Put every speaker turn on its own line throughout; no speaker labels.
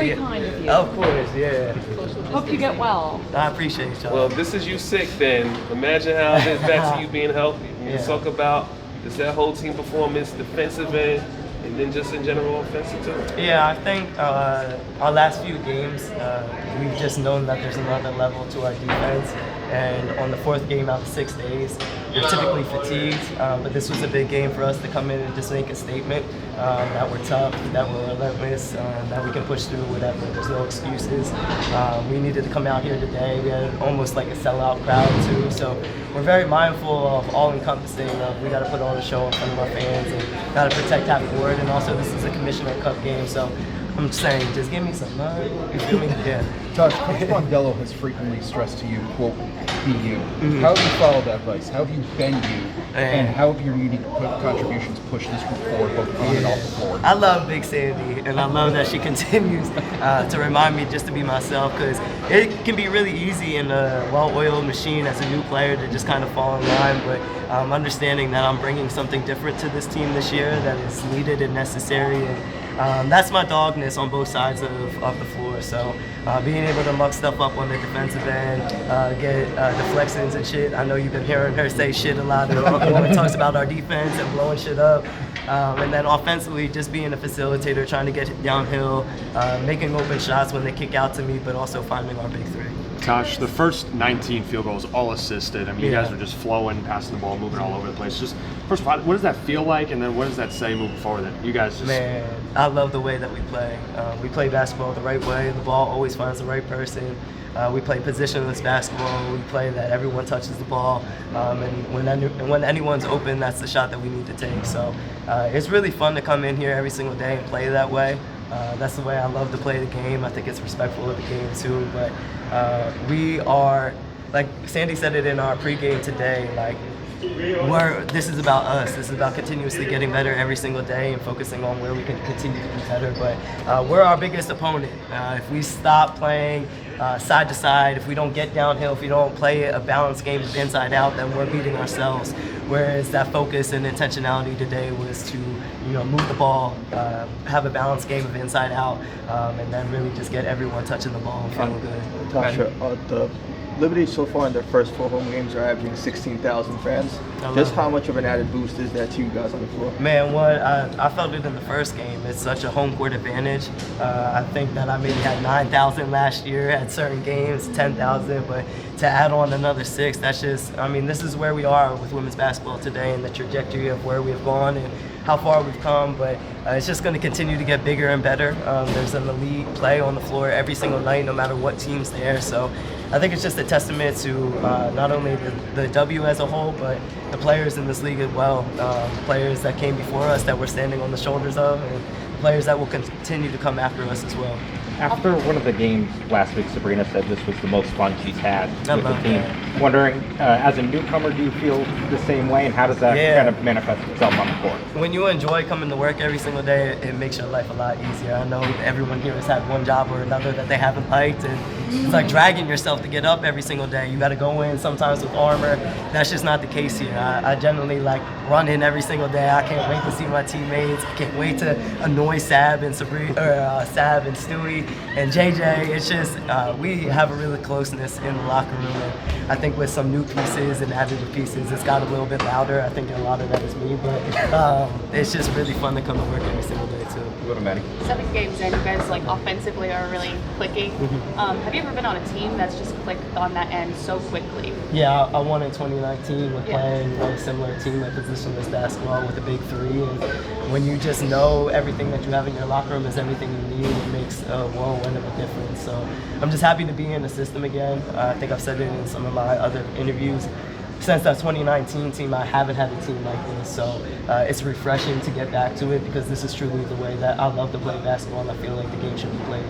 very kind of you.
Of course, yeah.
Hope you get well.
I appreciate y'all.
Well, if this is you sick, then imagine how it is back to you being healthy. We
Yeah.
talk about just that whole team performance, defensive end, and then just in general offensive too.
Yeah, I think our last few games, we've just known that there's another level to our defense. And on the 4th game out of 6 days, you're typically fatigued, but this was a big game for us to come in and just make a statement that we're tough, that we're relentless, that we can push through whatever. There's no excuses. We needed to come out here today. We had almost like a sellout crowd too, so we're very mindful of all-encompassing. We got to put on a show in front of our fans and got to protect half court. And also, this is a Commissioner Cup game, so I'm just saying, just give me some love. You feel me? Yeah.
Josh, Coach Mondello has frequently stressed to you, quote, be you. How have you followed that advice? How have you been you? And how have your unique contributions pushed this group forward, both on and off the floor?
I love Big Sandy, and I love that she continues to remind me just to be myself, because it can be really easy in a well-oiled machine as a new player to just kind of fall in line, but understanding that I'm bringing something different to this team this year that is needed and necessary. And that's my dogness on both sides of the floor. So being able to muck stuff up on the defensive end, get deflections and shit. I know you've been hearing her say shit a lot when it talks about our defense and blowing shit up. And then offensively, just being a facilitator, trying to get downhill, making open shots when they kick out to me, but also finding our big three.
Tosh, the first 19 field goals all assisted. I mean, you guys are just flowing, passing the ball, moving all over the place. Just first of all, what does that feel like, and then what does that say moving forward? That you guys just
Man, I love the way that we play. We play basketball the right way. The ball always finds the right person. We play positionless basketball. We play that everyone touches the ball, and when anyone's open, that's the shot that we need to take. So it's really fun to come in here every single day and play that way. That's the way I love to play the game. I think it's respectful of the game too. But we are, like Sandy said it in our pregame today, like this is about us. This is about continuously getting better every single day and focusing on where we can continue to be better. But we're our biggest opponent. If we stop playing side to side, if we don't get downhill, if we don't play a balanced game of inside out, then we're beating ourselves. Whereas that focus and intentionality today was to, move the ball, have a balanced game of inside out, and then really just get everyone touching the ball and feeling good.
Natasha, the Liberty so far in their first 4 home games are averaging 16,000 fans. Just how much of an added boost is that to you guys on the floor?
Man, I felt it in the first game. It's such a home court advantage. I think that I maybe had 9,000 last year at certain games, 10,000, but to add on another 6, that's just, this is where we are with women's basketball today and the trajectory of where we've gone and how far we've come, but it's just going to continue to get bigger and better. There's an elite play on the floor every single night, no matter what team's there. So I think it's just a testament to not only the W as a whole, but the players in this league as well. Players that came before us that we're standing on the shoulders of, and players that will continue to come after us as well.
After one of the games last week, Breanna said this was the most fun she's had with the team.
That.
Wondering, as a newcomer, do you feel the same way, and how does that kind of manifest itself on the court?
When you enjoy coming to work every single day, it makes your life a lot easier. I know everyone here has had one job or another that they haven't liked, and it's like dragging yourself to get up every single day. You got to go in sometimes with armor. That's just not the case here. I generally like run in every single day. I can't wait to see my teammates. I can't wait to annoy Sab and Sab and Stewie and JJ. It's just we have a really closeness in the locker room. And I think with some new pieces and additive pieces, it's got a little bit louder. I think a lot of that is me, but it's just really fun to come to work every single day too.
Go to Maddie.
7 games in, you guys offensively are really clicking. Have you ever been on a team that's just clicked on that end so quickly?
Yeah, I won in 2019 with playing a similar team at positionless basketball with a big 3. And when you just know everything that you have in your locker room is everything you need, it makes a whirlwind of a difference. So I'm just happy to be in the system again. I think I've said it in some of my other interviews. Since that 2019 team, I haven't had a team like this, so it's refreshing to get back to it because this is truly the way that I love to play basketball, and I feel like the game should be played.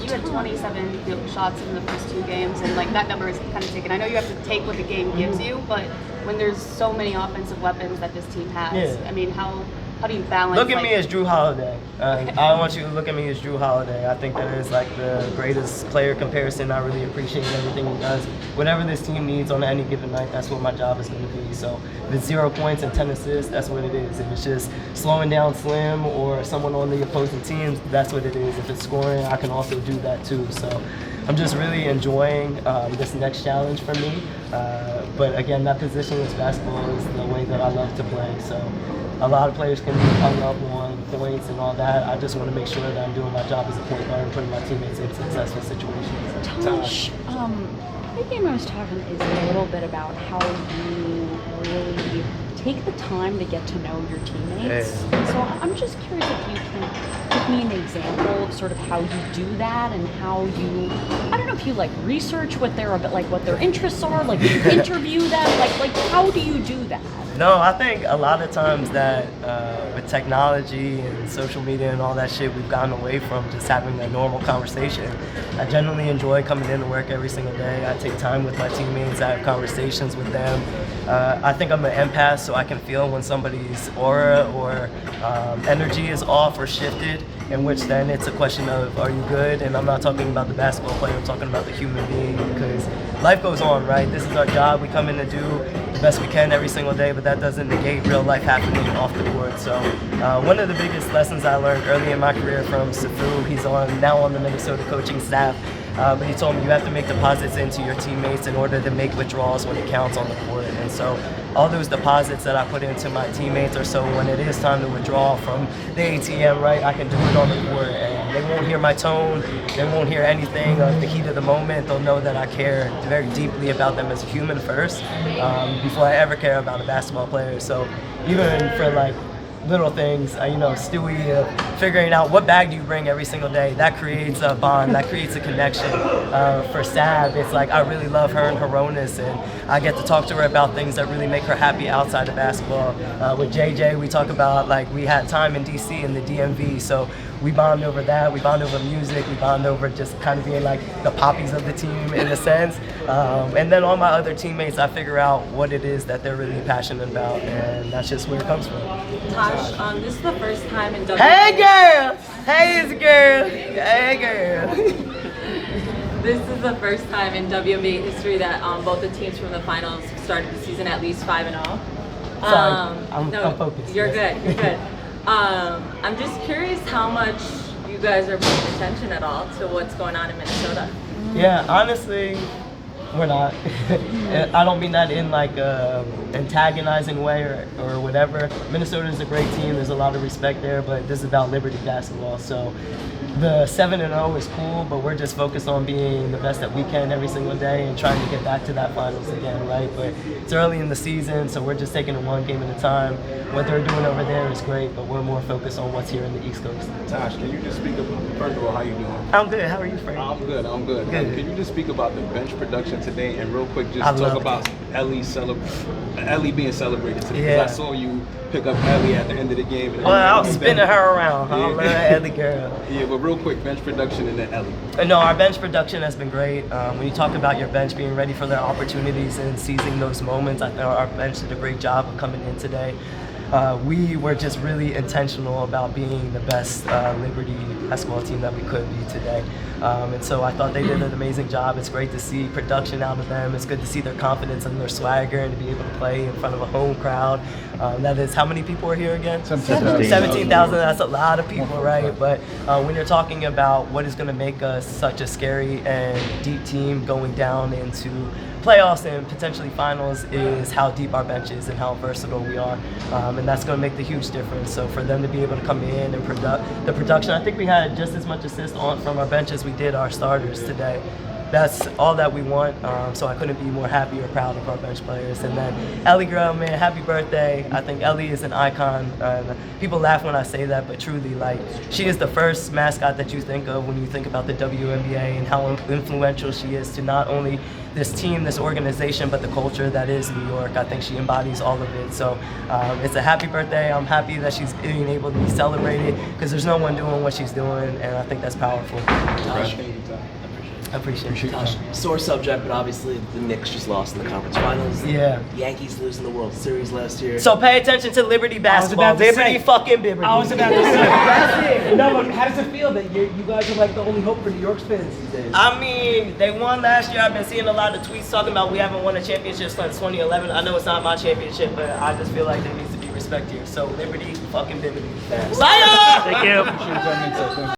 You had 27 field shots in the first 2 games, and that number is kind of taken. I know you have to take what the game gives you, but when there's so many offensive weapons that this team has, how How do you balance?
Look at me as Drew Holiday. I want you to look at me as Drew Holiday. I think that is like the greatest player comparison. I really appreciate everything he does. Whatever this team needs on any given night, that's what my job is going to be. So if it's 0 points and 10 assists, that's what it is. If it's just slowing down Slim or someone on the opposing teams, that's what it is. If it's scoring, I can also do that too. So I'm just really enjoying this next challenge for me. But again, that positionless basketball is the way that I love to play. So a lot of players can be hung up on points and all that. I just want to make sure that I'm doing my job as a point guard and putting my teammates in successful situations.
Tosh, the game I was talking is a little bit about how you really take the time to get to know your teammates. So I'm just curious if you can give me an example of sort of how you do that and how you, I don't know if you like research what they're about, like what their interests are, like you interview them, like how do you do that?
No, I think a lot of times that with technology and social media and all that shit, we've gotten away from just having a normal conversation. I genuinely enjoy coming into work every single day. I take time with my teammates. I have conversations with them. I think I'm an empath, so I can feel when somebody's aura or energy is off or shifted, in which then it's a question of, are you good? And I'm not talking about the basketball player, I'm talking about the human being, because life goes on, right? This is our job. We come in to do the best we can every single day, but that doesn't negate real life happening off the court. So one of the biggest lessons I learned early in my career from Safu, he's now on the Minnesota coaching staff, but he told me you have to make deposits into your teammates in order to make withdrawals when it counts on the court. And so all those deposits that I put into my teammates are so when it is time to withdraw from the ATM, right, I can do it on the court. And they won't hear my tone, they won't hear anything of the heat of the moment. They'll know that I care very deeply about them as a human first, before I ever care about a basketball player. So even for like little things, Stewart, figuring out what bag do you bring every single day, that creates a bond, that creates a connection. For Sav, it's like I really love her and her rawness, and I get to talk to her about things that really make her happy outside of basketball. With JJ, we talk about like we had time in DC and the DMV, so we bond over that, we bond over music, we bond over just kind of being like the poppies of the team in a sense. And then all my other teammates, I figure out what it is that they're really passionate about, and that's just where it comes from.
Tosh, this is the first time in WNBA.
Hey girl! Hey it's girl! Hey girl!
This is the first time in WNBA history that both the teams from the finals started the season at least 5-0.
Sorry, I'm focused.
You're good, you're good. I'm just curious how much you guys are paying attention at all to what's going on in Minnesota.
Yeah, honestly, we're not. I don't mean that in like a antagonizing way or whatever. Minnesota is a great team. There's a lot of respect there, but this is about Liberty basketball. So the 7-0 is cool, but we're just focused on being the best that we can every single day and trying to get back to that finals again, right? But it's early in the season, so we're just taking it one game at a time. What they're doing over there is great, but we're more focused on what's here in the East Coast.
Tosh, can you just speak about, first of all, how you doing?
I'm good. How are you, Frank?
I'm good.
Good.
Can you just speak about the bench production today, and real quick, just talk about Ellie being celebrated today?
Yeah.
Because I saw you pick up Ellie at the end of the game.
Well, I was spinning her around. I love Ellie girl.
Yeah, but real quick, bench production and then Ellie.
No, our bench production has been great. When you talk about your bench being ready for their opportunities and seizing those moments, I think our bench did a great job of coming in today. We were just really intentional about being the best Liberty basketball team that we could be today. And so I thought they did an amazing job. It's great to see production out of them. It's good to see their confidence and their swagger and to be able to play in front of a home crowd. That is, how many people are here again? 17,000. That's a lot of people, right? But when you're talking about what is going to make us such a scary and deep team going down into playoffs and potentially finals is how deep our bench is and how versatile we are. And that's going to make the huge difference. So for them to be able to come in and the production, I think we had just as much assist from our bench as we did our starters today. That's all that we want, so I couldn't be more happy or proud of our bench players. And then Ellie girl, man, happy birthday. I think Ellie is an icon. People laugh when I say that, but truly, like, she is the first mascot that you think of when you think about the WNBA and how influential she is to not only this team, this organization, but the culture that is New York. I think she embodies all of it. So it's a happy birthday. I'm happy that she's being able to be celebrated because there's no one doing what she's doing, and I think that's powerful. I appreciate you.
Natasha, sore subject, but obviously the Knicks just lost in the conference finals.
Yeah.
Yankees losing the World Series last year.
So pay attention to Liberty basketball. Liberty fucking Liberty.
I was about to say. That's it. No, but how does it feel that you guys are like the only hope for New York's fans these days?
I mean, they won last year. I've been seeing a lot of tweets talking about we haven't won a championship since 2011. I know it's not my championship, but I just feel like there needs to be respect here. So Liberty fucking Liberty. Fans. Bye!
Thank you.